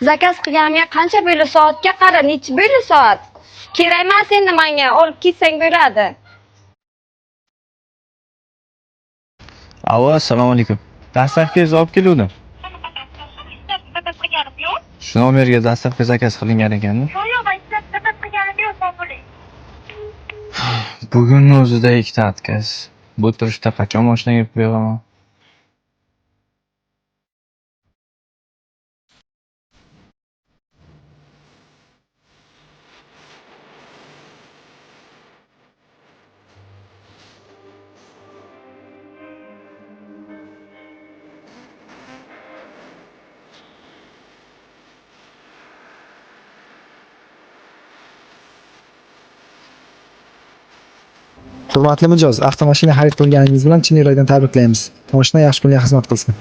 Zakaz qilganimga qancha bo'ldi soatga qara, necha bo'ldi soat? Kerak emas endi menga, olib ketsang bo'ladi. Alo, assalomu alaykum. Dastavkangizni olib keluvdim. Shu nomerga dastavka zakaz qilingan ekan-da. Bugun o'zida ikkita отказ. Bu turishda qachon mashinaga qo'yaman? Hurmatli mijoz, avtomashina xarid qilganingiz bilan chin yurakdan tabriklaymiz. Mashina yaxshi kunga xizmat qilsin.